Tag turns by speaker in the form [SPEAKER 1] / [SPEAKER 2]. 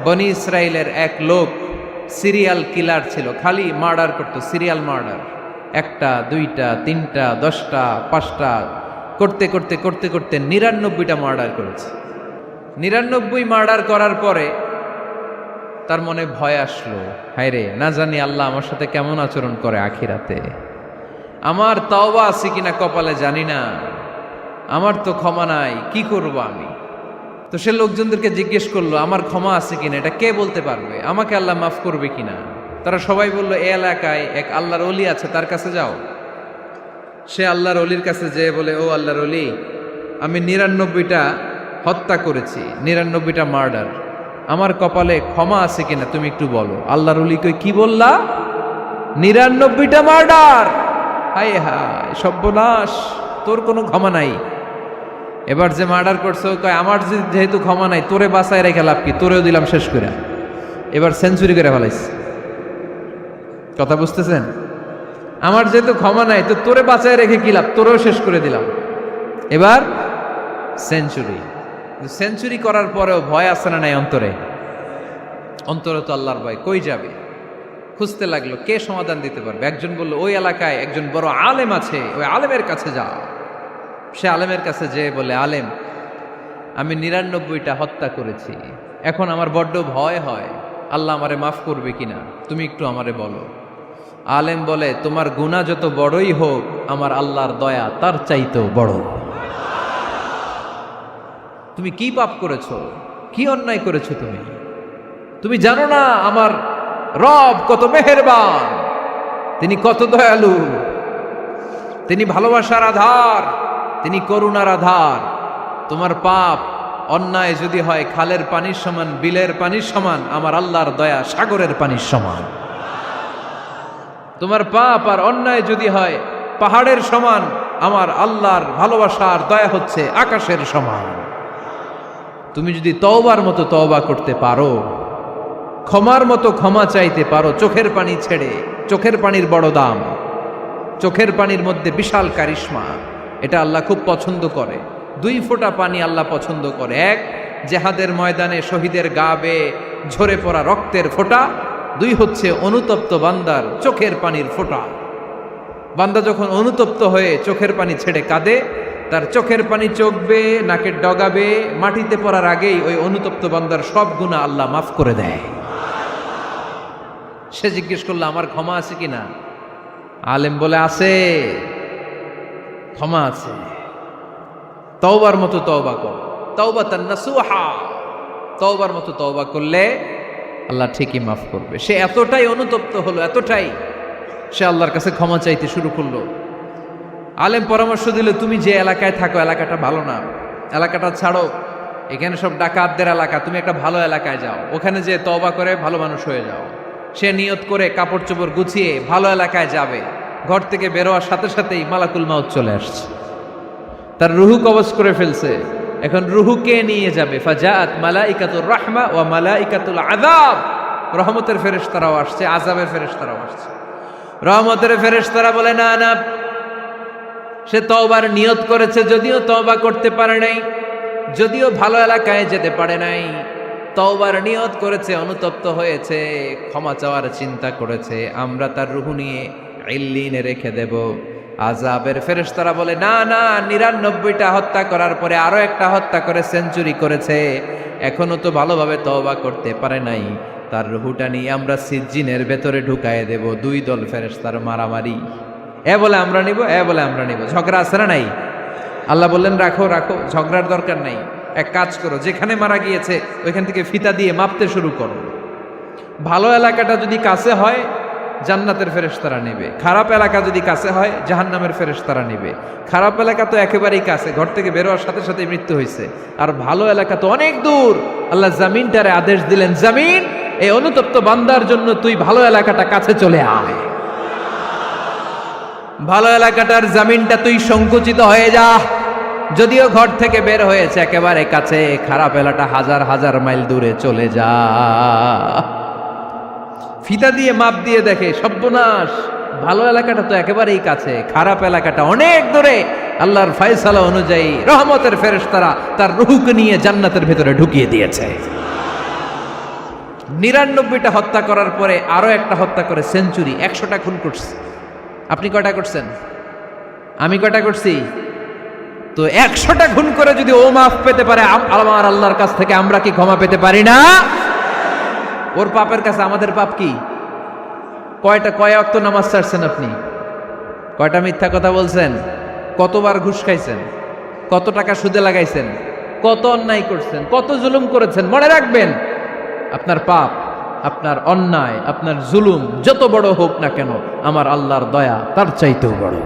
[SPEAKER 1] বনি ইসরায়েলের এক লোক সিরিয়াল কিলার ছিল, খালি মার্ডার করতো, সিরিয়াল মার্ডার। একটা, দুইটা, তিনটা, 10টা, 5টা করতে করতে করতে করতে 99টা মার্ডার করেছে। 99 মার্ডার করার পরে তার মনে ভয় আসলো, হায় রে, না জানি আল্লাহ আমার সাথে কেমন আচরণ করে আখিরাতে। আমার তওবা আছে কিনা কপালে জানি না, আমার তো ক্ষমা নাই, কি করব আমি? তো সে লোকজনদেরকে জিজ্ঞেস করলো, আমার ক্ষমা আছে কিনা, এটা কে বলতে পারবে? আমাকে আল্লাহ মাফ করবে কিনা? তারা সবাই বলল, এই এলাকায় এক আল্লাহর ওলি আছে, তার কাছে যাও। সে আল্লাহর ওলির কাছে যেয়ে বলে, ও আল্লাহর ওলি, আমি 99টা হত্যা করেছি, 99টা মার্ডার, আমার কপালে ক্ষমা আছে কিনা তুমি একটু বলো। আল্লাহর ওলি কই, কি বললা? 99টা মার্ডার? হায় হায় সর্বনাশ, তোর কোনো ক্ষমা নাই। এবার যে মার্ডার করছো কয়, আমার যেহেতু ক্ষমা নাই, তোরে বাঁচায় রেখে লাভ কি, তোরেও দিলাম শেষ করে। এবার সেঞ্চুরি করে ফেলাইছে। কথা বুঝতেছেন? আমার যেহেতু ক্ষমা নাই, তো তোরে বাঁচায় রেখে কি লাভ, তোরেও শেষ করে দিলাম। এবার সেঞ্চুরি। সেঞ্চুরি করার পরেও ভয় আসে না নাই অন্তরে? অন্তরে তো আল্লাহর ভয়, কই যাবে? খুঁজতে লাগলো কে সমাধান দিতে পারবে। একজন বলল, ওই এলাকায় একজন বড় আলেম আছে, ওই আলেমের কাছে যাও। সে আলেমের কাছে যেয়ে বলে, আলেম, আমি 99টা হত্যা করেছি, এখন আমার বড্ড ভয় হয়, আল্লাহ আমারে মাফ করবে কিনা, তুমি একটু আমারে বলো। আলেম বলে, তোমার গুনাহ যত বড়ই হোক, আমার আল্লাহর দয়া তার চাইতেও বড়। তুমি কি পাপ করেছো, কি অন্যায় করেছো? তুমি জানো না আমার রব কত মেহেরবান, তিনি কত দয়ালু, তিনি ভালোবাসার আধার, তিনি করুণার আধার। তোমার পাপ অন্যায় যদি হয় খালের পানির সমান, বিলের পানির সমান, আমার আল্লাহর দয়া সাগরের পানির সমান। তোমার পাপ আর অন্যায় যদি হয় পাহাড়ের সমান, আমার আল্লাহর ভালোবাসার দয়া হচ্ছে আকাশের সমান। তুমি যদি তওবার মতো তওবা করতে পারো, ক্ষমার মতো ক্ষমা চাইতে পারো, চোখের পানি ছেড়ে, চোখের পানির বড় দাম, চোখের পানির মধ্যে বিশাল কারিশমা, এটা আল্লাহ খুব পছন্দ করে। 2 ফোঁটা পানি আল্লাহ পছন্দ করে। এক, জেহাদের ময়দানে শহীদের গা বেয়ে ঝরে পড়া রক্তের ফোঁটা। 2 হচ্ছে অনুতপ্ত বান্দার চোখের পানির ফোঁটা। বান্দা যখন অনুতপ্ত হয়ে চোখের পানি ছেড়ে কাঁদে, তার চোখের পানি চোখ বেয়ে নাকের ডগা বেয়ে মাটিতে পড়ার আগেই ওই অনুতপ্ত বান্দার সব গুনাহ আল্লাহ মাফ করে দেয়। সে জিজ্ঞেস করলো, আমার ক্ষমা আছে কিনা? আলেম বলে, আছে, ক্ষমা আছে। তওবার মতো তওবা কর, তাওবাতান নাসুহা, তওবার মতো তওবা করলে আল্লাহ ঠিকই মাফ করবে। সে এতটাই অনুতপ্ত হলো, এতটাই, সে আল্লাহর কাছে ক্ষমা চাইতে শুরু করলো। আলেম পরামর্শ দিল, তুমি যে এলাকায় থাকো এলাকাটা ভালো না, এলাকাটা ছাড়ো, এখানে সব ডাকাতদের এলাকা, তুমি একটা ভালো এলাকায় যাও, ওখানে যে তওবা করে ভালো মানুষ হয়ে যাও। সে নিয়ত করে কাপড় চোপড় গুছিয়ে ভালো এলাকায় যাবে। ঘর থেকে বেরোয়ার সাথে সাথেই মালাকুল মাউত চলে আসছে, তার রুহু কবজ করে ফেলছে। এখন রুহুকে নিয়ে যাবে। ফাজাআত মালাইকাতুর রাহমা ওয়া মালাইকাতুল আযাব, রহমতের ফেরেশতারাও আসছে, আযাবের ফেরেশতারাও আসছে। রহমতের ফেরেশতারা বলে, না না, সে তওবার নিয়ত করেছে, যদিও তওবা করতে পারে নাই, যদিও ভালো এলাকায় যেতে পারে নাই, তওবার নিয়ত করেছে, অনুতপ্ত হয়েছে, ক্ষমা চাওয়ার চিন্তা করেছে, আমরা তার রুহু নিয়ে ইল্লিনে রেখে দেব। আযাবের ফেরেশতারা বলে, না না, 99টা হত্যা করার পরে আরো একটা হত্যা করে সেঞ্চুরি করেছে, এখনো তো ভালোভাবে তওবা করতে পারে নাই, তার রুহুটা নিয়ে আমরা সিজ্জিনের ভেতরে ঢুকায়ে দেব। 2 দল ফেরেশতার মারামারি, এ বলে আমরা নিব, এ বলে আমরা নিব, ঝগড়া আছে না নাই? আল্লাহ বললেন, রাখো রাখো, ঝগড়ার দরকার নাই। এক কাজ করো, যেখানে মারা গিয়েছে ওইখান থেকে ফিতা দিয়ে মাপতে শুরু করো। ভালো এলাকাটা যদি কাছে হয় জান্নাতের ফেরেশতারা নেবে, খারাপ এলাকা যদি কাছে হয় জাহান্নামের ফেরেশতারা নেবে। খারাপ এলাকা তো একেবারেই কাছে, ঘর থেকে বেরোয়ার সাথে সাথে মৃত্যু হয়েছে, আর ভালো এলাকা তো অনেক দূর। আল্লাহ জামিনটারে আদেশ দিলেন, জামিন, এই অনুতপ্ত বান্দার জন্য তুই ভালো এলাকাটা কাছে চলে আয়। ভালো এলাকাটার জামিনটা তুই সংকুচিত হয়ে যা, যদিও ঘর থেকে বের হয়েছে একেবারে কাছে, খারাপ এলাকাটা হাজার হাজার মাইল দূরে চলে যা। ফিতা দিয়ে মাপ দিয়ে দেখে, সর্বনাশ, ভালো এলাকাটা তো একেবারেই কাছে, খারাপ এলাকাটা অনেক দূরে। আল্লাহর ফয়সালা অনুযায়ী রহমতের ফেরেশতারা তার রূহকে নিয়ে জান্নাতের ভেতরে ঢুকিয়ে দিয়েছে। 99টা হত্যা করার পরে আরো একটা হত্যা করে সেঞ্চুরি, 100টা খুন করছে। আপনি কয়টা করছেন? আমি কয়টা করছি? তো 100টা খুন করে যদি ও মাফ পেতে পারে আমার আল্লাহর কাছ থেকে, আমরা কি ক্ষমা পেতে পারি না? ওর পাপের কাছে আমাদের পাপ কি? কয় ওয়াক্ত নামাজ ছাড়ছেন আপনি? কয়টা মিথ্যা কথা বলছেন? কতবার ঘুষ খাইছেন? কত টাকা সুদে লাগাইছেন? কত অন্যায় করছেন? কত জুলুম করেছেন? মনে রাখবেন, আপনার পাপ, আপনার অন্যায়, আপনার জুলুম যত বড় হোক না কেন, আমার আল্লাহর দয়া তার চাইতেও বড়।